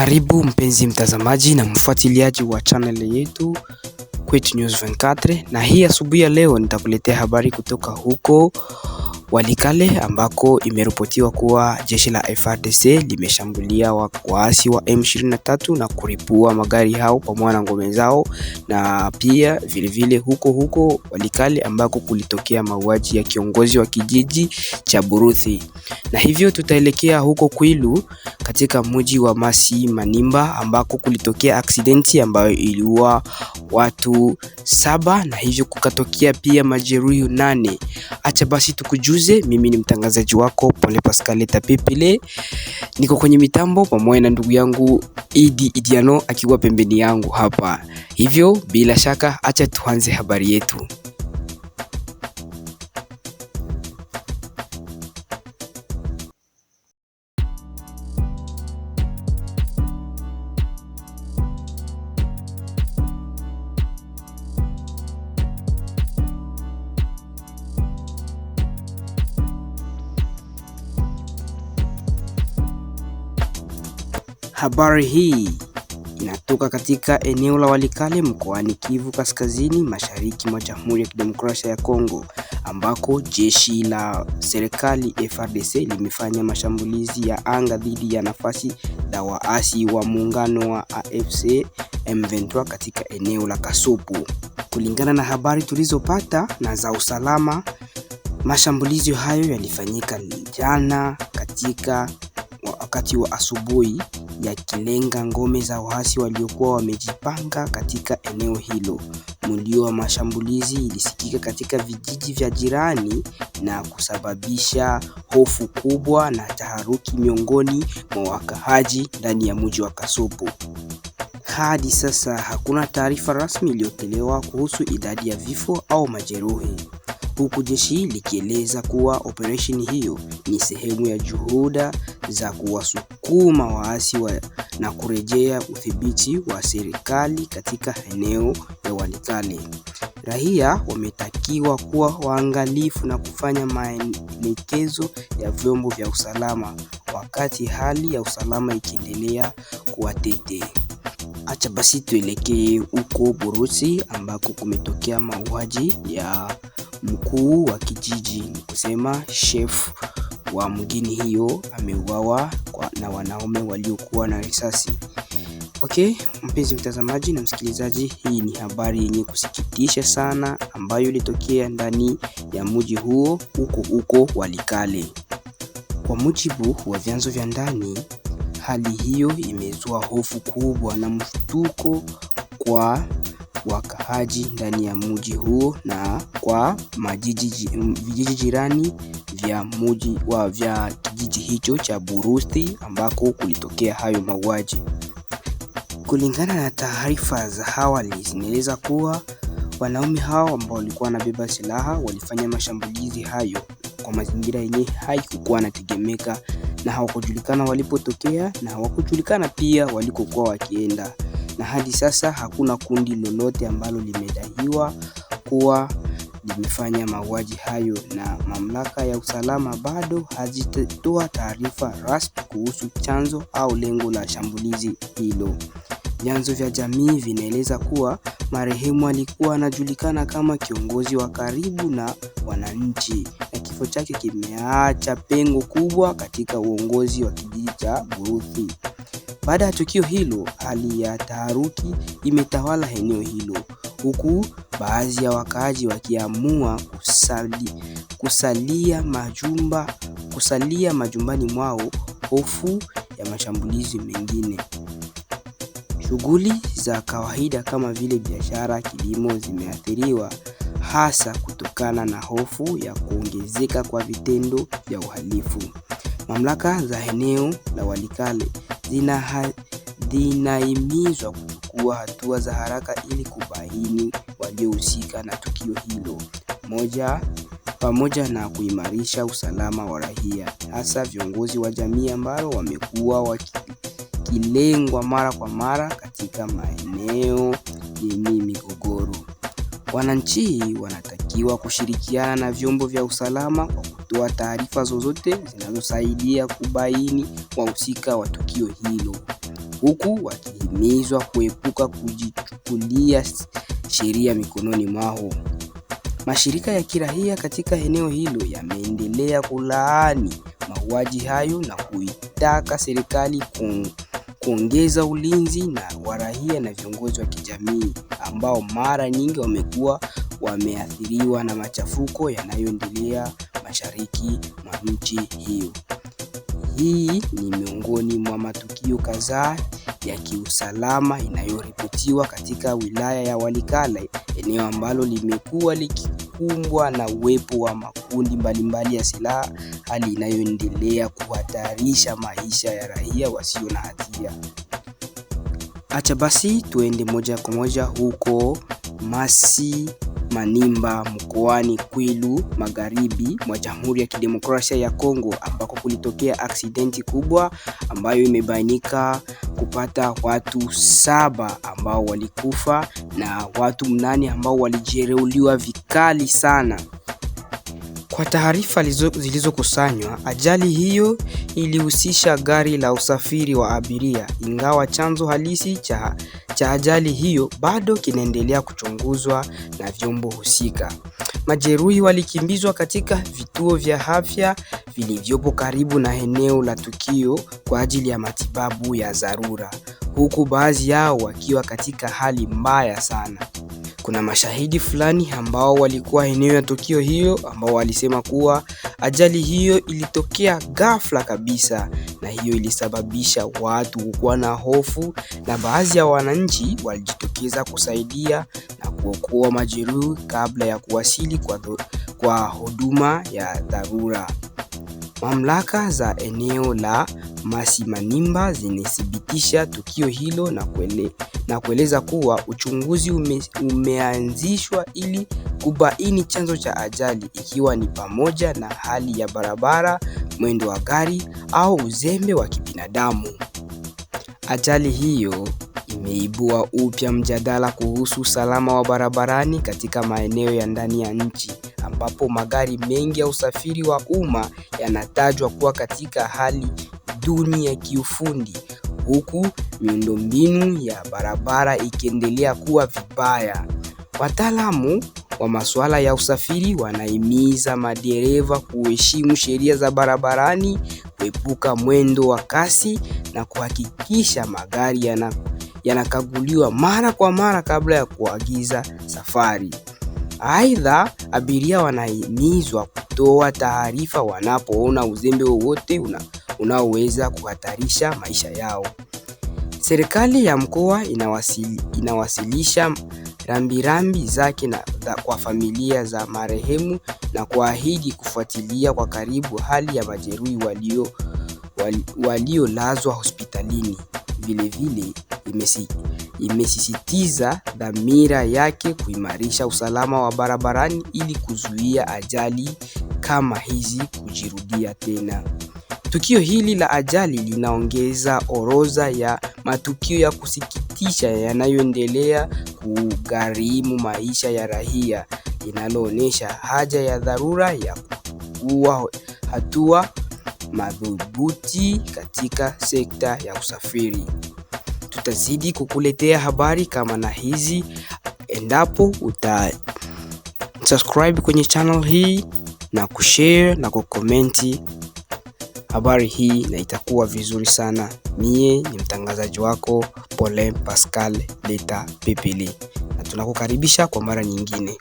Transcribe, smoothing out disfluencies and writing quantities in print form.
Karibu mpenzi mtazamaji na mfuatiliaji wa channel yetu Kwetu News 24, na hii asubuhi ya leo nitakuletea habari kutoka huko Walikale ambako imeripotiwa kuwa jeshi la FARDC limeshambulia waasi wa M23 na kuripua magari hao pamoja na ngome zao, na pia vilevile huko Walikale ambako kulitokea mauaji ya kiongozi wa kijiji cha Buruthi. Na hivyo tutaelekea huko Kwilu katika mji wa Masi Manimba ambako kulitokea aksidenti ambayo iliua watu 7 na hivyo kukatokea pia majeruhi 8. Acha basi tukujuze, mimi ni mtangazaji wako Pole Pascal Tapepile, niko kwenye mitambo pamoja na ndugu yangu Idiano akiwa pembeni yangu hapa. Hivyo bila shaka acha tuanze habari yetu. Habari hii inatoka katika eneo la Walikale mkoani Kivu Kaskazini, mashariki mwa Jamhuri ya Kidemokrasia ya Kongo, ambako jeshi la serikali FARDC limefanya mashambulizi ya anga dhidi ya nafasi za waasi wa muungano wa AFC M23 katika eneo la Kasupu. Kulingana na habari tulizopata na za usalama, mashambulizi hayo yalifanyika jana katika wakati wa asubuhi, yakilenga ngome za waasi waliokuwa wamejipanga katika eneo hilo. Mlio wa mashambulizi ilisikika katika vijiji vya jirani na kusababisha hofu kubwa na taharuki miongoni mwa wakaaji ndani ya mji wa Kasupu. Hadi sasa hakuna taarifa rasmi iliyotolewa kuhusu idadi ya vifo au majeruhi, huku jeshi likieleza kuwa operation hiyo ni sehemu ya juhuda za kuwasukuma waasi na kurejea udhibiti wa serikali katika eneo la Walikale. Raia wametakiwa kuwa waangalifu na kufanya maelekezo ya vyombo vya usalama wakati hali ya usalama ikiendelea kuwa tete. Acha basi tuelekee huko Buruthi ambako kumetokea mauaji ya mkuu wa kijiji, kusema chef wa mgini hiyo ameuawa na wanaume waliokuwa na risasi. Okay, mpenzi mtazamaji na msikilizaji, hii ni habari yenye kusikitisha sana ambayo ilitokea ndani ya mji huo huko Walikale. Kwa mujibu wa vyanzo vya ndani, hali hiyo imezua hofu kubwa na mshtuko kwa wakaaji ndani ya mji huo na kwa vijiji jirani vya kijiji hicho cha Buruthi ambako kulitokea hayo mauaji. Kulingana na taarifa za awali, zinaeleza kuwa wanaume hao ambao walikuwa wanabeba silaha walifanya mashambulizi hayo kwa mazingira yenye haikuwa yanategemeka, na hawakujulikana walipotokea na hawakujulikana pia walikokuwa wakienda. Na hadi sasa hakuna kundi lolote ambalo limedaiwa kuwa limefanya mauaji hayo, na mamlaka ya usalama bado hazijatoa taarifa rasmi kuhusu chanzo au lengo la shambulizi hilo. Vyanzo vya jamii vinaeleza kuwa marehemu alikuwa anajulikana kama kiongozi wa karibu na wananchi, na kifo chake kimeacha pengo kubwa katika uongozi wa kijiji cha Buruthi. Baada ya tukio hilo, hali ya taharuki imetawala eneo hilo, huku baadhi ya wakaaji wakiamua kusalia majumbani mwao hofu ya mashambulizi mengine. Shughuli za kawaida kama vile biashara, kilimo zimeathiriwa, hasa kutokana na hofu ya kuongezeka kwa vitendo vya uhalifu. Mamlaka za eneo la Walikale zinahimizwa kuchukua hatua za haraka ili kubaini waliohusika na tukio hilo, pamoja na kuimarisha usalama wa raia, hasa viongozi wa jamii ambao wamekuwa wakilengwa mara kwa mara katika maeneo yenye migogoro. Wananchi wanatakiwa kushirikiana na vyombo vya usalama kwa kutoa taarifa zozote zinazosaidia kubaini wahusika wa tukio hilo. huku wakihimizwa kuepuka kujichukulia sheria mikononi mwao. Mashirika ya kiraia katika eneo hilo yameendelea kulaani mauaji hayo na kuitaka serikali kuongeza ulinzi wa raia na viongozi wa kijamii ambao mara nyingi wamekuwa wameathiriwa na machafuko yanayoendelea mashariki mwa nchi hiyo. Hii ni miongoni mwa matukio kadhaa ya kiusalama inayoripotiwa katika wilaya ya Walikale, eneo ambalo limekuwa likikumbwa na uwepo wa makundi mbalimbali ya silaha, hali inayoendelea kuhatarisha maisha ya raia wasio na hatia. Acha basi tuende moja kwa moja huko Masi-Manimba mkoani Kwilu magharibi mwa Jamhuri ya Kidemokrasia ya Kongo, ambako kulitokea aksidenti kubwa ambayo imebainika kupata watu 7 ambao walikufa na watu 8 ambao walijeruhiwa vikali sana. Kwa taarifa zilizokusanywa, ajali hiyo ilihusisha gari la usafiri wa abiria, ingawa chanzo halisi cha ajali hiyo bado kinaendelea kuchunguzwa na vyombo husika. Majeruhi walikimbizwa katika vituo vya afya vilivyopo karibu na eneo la tukio kwa ajili ya matibabu ya dharura, huku baadhi yao wakiwa katika hali mbaya sana. Kuna mashahidi fulani ambao walikuwa eneo ya tukio hiyo ambao walisema kuwa ajali hiyo ilitokea ghafla kabisa, na hiyo ilisababisha watu kuwa na hofu, na baadhi ya wananchi walijitokeza kusaidia na kuokoa majeruhi kabla ya kuwasili kwa huduma ya dharura. Mamlaka za eneo la Masi-Manimba zinathibitisha tukio hilo na kueleza kuwa uchunguzi umeanzishwa ili kubaini chanzo cha ajali, ikiwa ni pamoja na hali ya barabara, mwendo wa gari au uzembe wa kibinadamu. Ajali hiyo imeibua upya mjadala kuhusu usalama wa barabarani katika maeneo ya ndani ya nchi, ambapo magari mengi ya usafiri wa umma yanatajwa kuwa katika hali duni ya kiufundi, huku miundombinu ya barabara ikiendelea kuwa vibaya. Wataalamu wa masuala ya usafiri wanahimiza madereva kuheshimu sheria za barabarani, kuepuka mwendo wa kasi na kuhakikisha magari yanakaguliwa mara kwa mara kabla ya kuagiza safari. Aidha, abiria wanahimizwa kutoa taarifa wanapoona uzembe wowote unaoweza kuhatarisha maisha yao. Serikali ya mkoa inawasilisha rambirambi zake kwa familia za marehemu na kuahidi kufuatilia kwa karibu hali ya majeruhi waliolazwa hospitalini. Vilevile imesisitiza dhamira yake kuimarisha usalama wa barabarani ili kuzuia ajali kama hizi kujirudia tena. Tukio hili la ajali linaongeza orodha ya matukio ya kusikitisha yanayoendelea kugharimu maisha ya raia, linaloonyesha haja ya dharura ya kuchukua hatua madhubuti katika sekta ya usafiri. Tutazidi kukuletea habari kama na hizi endapo subscribe kwenye channel hii na kushare na kukomenti habari hii, na itakuwa vizuri sana. Mie ni mtangazaji wako Paulin Pascal Leta Pepele, na tunakukaribisha kwa mara nyingine.